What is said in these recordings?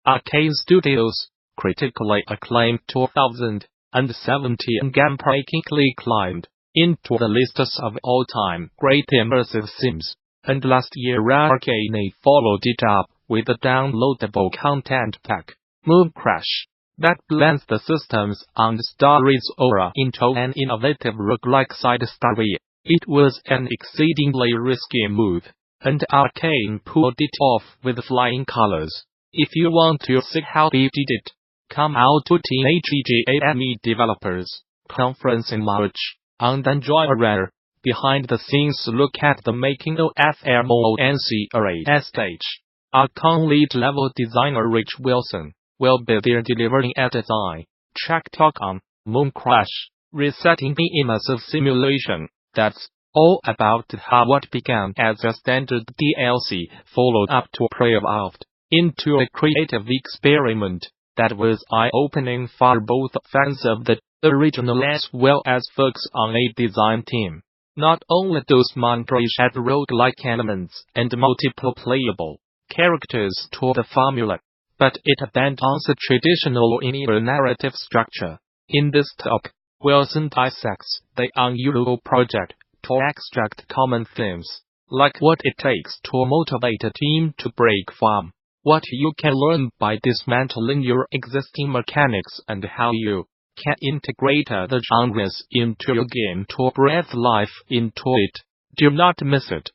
Arkane Studios' critically acclaimed 2017 game breakingly climbed into the lists of all-time great immersive sims, and last year Arkane followed it up with a downloadable content pack, Mooncrash, that blends the system's and story's aura into an innovative roguelike side story. It was an exceedingly risky move, and Arkane pulled it off with flying colors. If you want to see how they did it, come out to THEGAME Developers Conference in March, and enjoy a rare, behind-the-scenes look at the making of FMONCRAS stage. Arkane lead-level designer Rich Wilson will be there delivering a design track talk on Mooncrash, resetting the immersive simulation that's all about how what began as a standard DLC followed up to Prey evolved into a creative experiment that was eye-opening for both fans of the original as well as folks on a design team. Not only does Mooncrash have roguelike elements and multiple playable characters to the formula, but it abandons the traditional linear narrative structure. In this talk, Wilson dissects the unusual project to extract common themes, like what it takes to motivate a team to break from, what you can learn by dismantling your existing mechanics, and how you can integrate the genres into your game to breathe life into it. Do not miss it.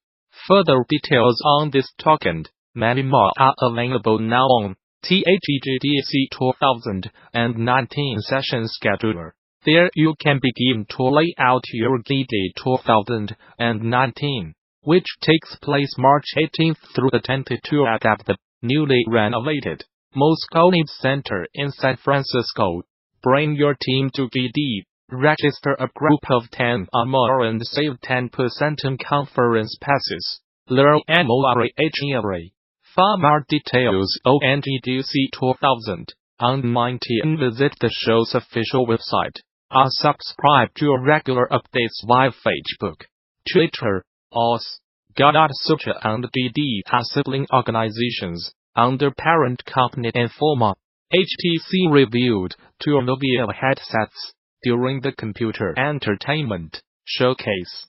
Further details on this talk and many more are available now on GDC 2019 session scheduler. There you can begin to lay out your GD 2019, which takes place March 18th through the 22nd at the newly renovated Moscone Center in San Francisco. Bring your team to GD, register a group of 10 or more and save 10% on conference passes. Learn more. For more details on GDC 2019, visit the show's official website, or subscribe to regular updates via Facebook, Twitter, OS, Gamasutra and GD are sibling organizations under parent company Informa. HTC reviewed 2 novel headsets during the Computer Entertainment Showcase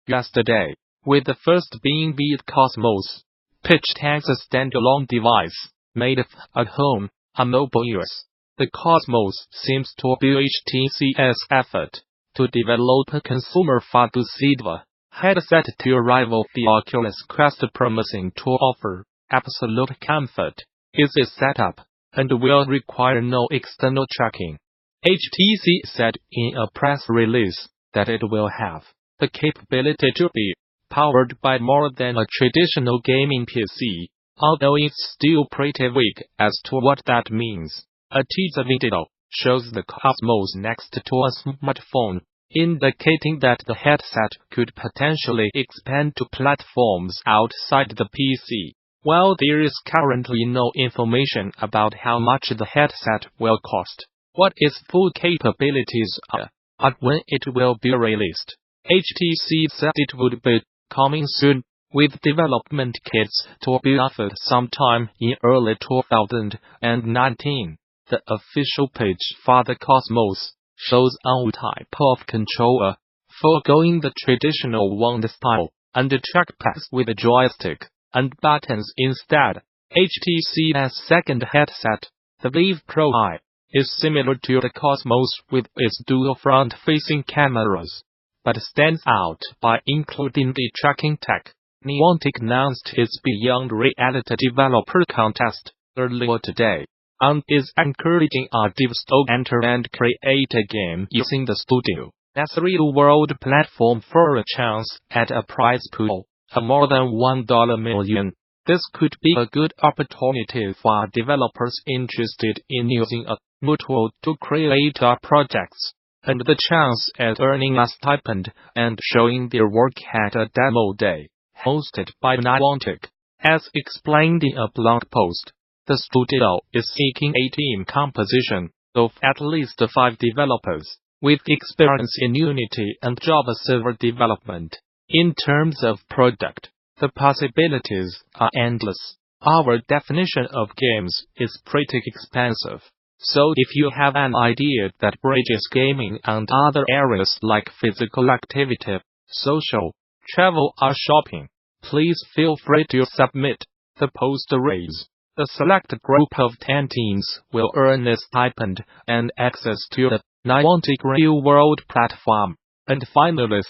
yesterday, with the first being the Cosmos, pitched as a standalone device made at home on mobile use. The Cosmos seems to be HTC's effort to develop a consumer Fadusida headset to rival the Oculus Quest, promising to offer absolute comfort, easy setup, and will require no external tracking. HTC said in a press release that it will have the capability to be powered by more than a traditional gaming PC, although it's still pretty vague as to what that means. A teaser video shows the Cosmos next to a smartphone, indicating that the headset could potentially expand to platforms outside the PC. While there is currently no information about how much the headset will cost, what its full capabilities are, and when it will be released, HTC said it would be coming soon, with development kits to be offered sometime in early 2019. The official page for the Cosmos shows a type of controller, foregoing the traditional wand style, and trackpads with a joystick and buttons instead. HTC's second headset, the Vive Pro I, is similar to the Cosmos with its dual front-facing cameras, but stands out by including the tracking tech. Niantic announced its Beyond Reality Developer Contest earlier today, and is encouraging devs to enter and create a game using the studio as a real-world platform for a chance at a prize pool of more than $1 million. This could be a good opportunity for developers interested in using a new tool to create projects, and the chance at earning a stipend and showing their work at a demo day hosted by Niantic. As explained in a blog post, the studio is seeking a team composition of at least 5 developers with experience in Unity and Java server development. In terms of product, the possibilities are endless. Our definition of games is pretty expansive. So if you have an idea that bridges gaming and other areas like physical activity, social, travel or shopping, please feel free to submit. The post raise. A select group of 10 teams will earn a stipend and access to the Niantic real-world platform, and finalists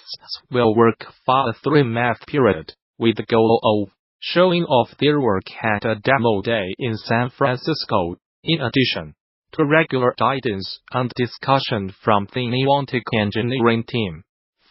will work for a 3-month period, with the goal of showing off their work at a demo day in San Francisco. In addition to regular guidance and discussion from the Niantic engineering team,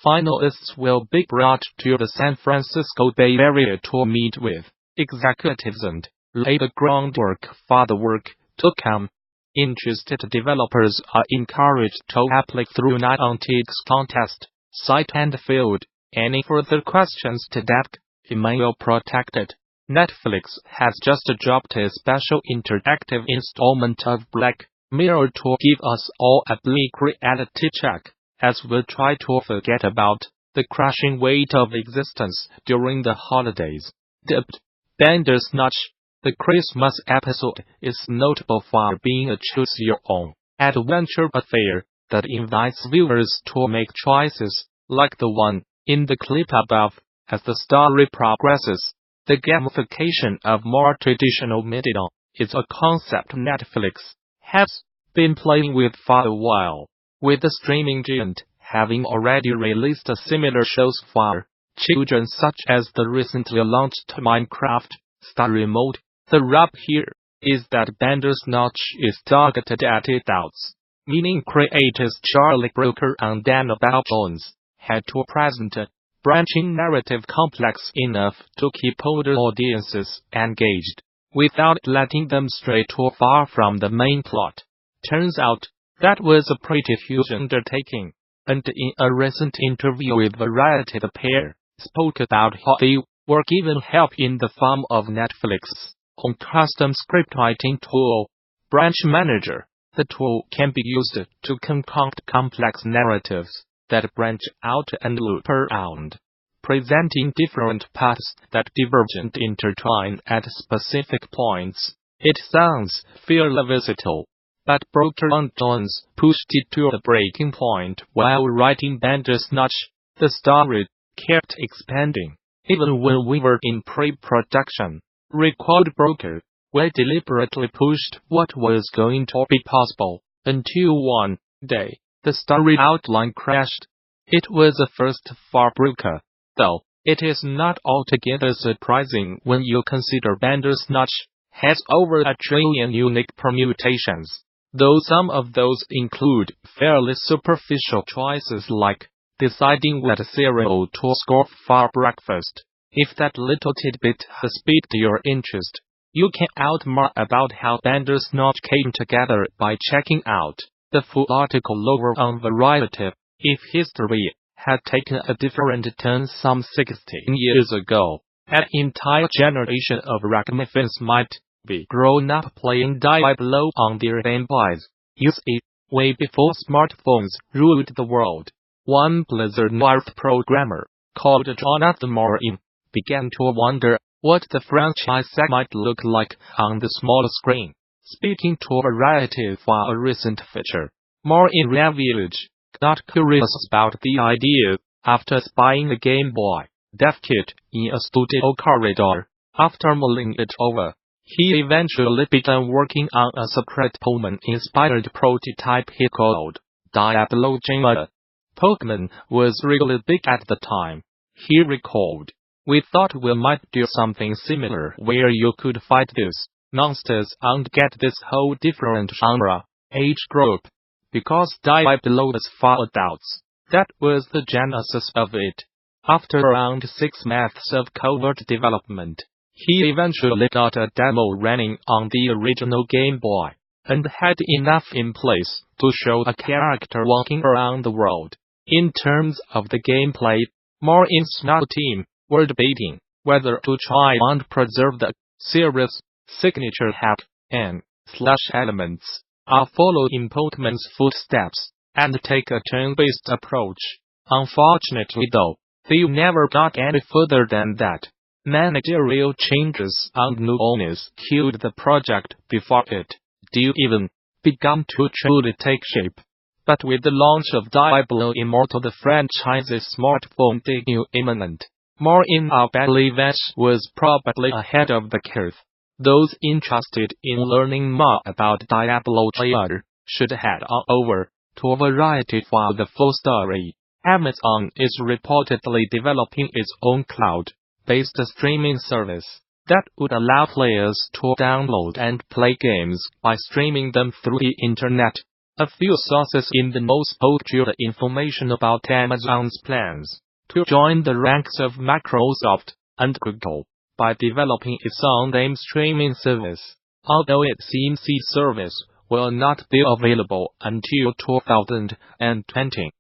finalists will be brought to the San Francisco Bay Area to meet with executives and lay the groundwork for the work to come. Interested developers are encouraged to apply through Niantic's contest site and field any further questions to that. Email protected. Netflix has just dropped a special interactive installment of Black Mirror to give us all a bleak reality check, as we try to forget about the crushing weight of existence during the holidays. Dubbed Bandersnatch, the Christmas episode is notable for being a choose-your-own adventure affair that invites viewers to make choices, like the one in the clip above. As the story progresses, the gamification of more traditional media is a concept Netflix has been playing with for a while, with the streaming giant having already released similar shows for children such as the recently launched Minecraft Story Mode. The rub here is that Bandersnatch is targeted at adults, meaning creators Charlie Brooker and Annabelle Jones had to present a branching narrative complex enough to keep older audiences engaged, without letting them stray too far from the main plot. Turns out, that was a pretty huge undertaking, and in a recent interview with Variety the pair spoke about how they were given help in the form of Netflix's own custom scriptwriting tool, Branch Manager. The tool can be used to concoct complex narratives that branch out and loop around, presenting different paths that diverge and intertwine at specific points. It sounds fairly versatile, but Brooker and Jones pushed it to the breaking point while writing Bandersnatch. The story kept expanding, even when we were in pre-production. Recalled Brooker, we deliberately pushed what was going to be possible, until one day, the story outline crashed. It was a first for Brooker, though it is not altogether surprising when you consider Bandersnatch has over 1 trillion unique permutations, though some of those include fairly superficial choices like deciding what cereal to score for breakfast. If that little tidbit has piqued your interest, you can out more about how Bandersnatch came together by checking out the full article over on Variety. If history had taken a different turn some 16 years ago, an entire generation of ragamuffins might be grown up playing Diablo on their Game Boys. Use it way before smartphones ruled the world. One Blizzard North programmer, called Jonathan Morin, began to wonder what the franchise might look like on the small screen. Speaking to Variety for a recent feature, Morin revealed, not curious about the idea, after spying a Game Boy dev kit in a studio corridor. After mulling it over, he eventually began working on a secret Pokemon-inspired prototype he called Diablo Jima. Pokemon was really big at the time, he recalled. We thought we might do something similar where you could fight these monsters and get this whole different genre, age group. Because Diablo was for adults, that was the genesis of it. After around 6 months of covert development, he eventually got a demo running on the original Game Boy, and had enough in place to show a character walking around the world. In terms of the gameplay, Morin's small team were debating whether to try and preserve the series' signature hack and slash elements, or follow in Pokemon's footsteps, and take a turn-based approach. Unfortunately though, they never got any further than that. Managerial changes and new owners killed the project before it did even begun to truly take shape. But with the launch of Diablo Immortal, the franchise's smartphone debut imminent, more in-app battle events was probably ahead of the curve. Those interested in learning more about Diablo 3 should head on over to a variety for the full story. Amazon is reportedly developing its own cloud-based streaming service that would allow players to download and play games by streaming them through the internet. A few sources in the news posted information about Amazon's plans to join the ranks of Microsoft and Google by developing its own game streaming service, although it seems the service will not be available until 2020.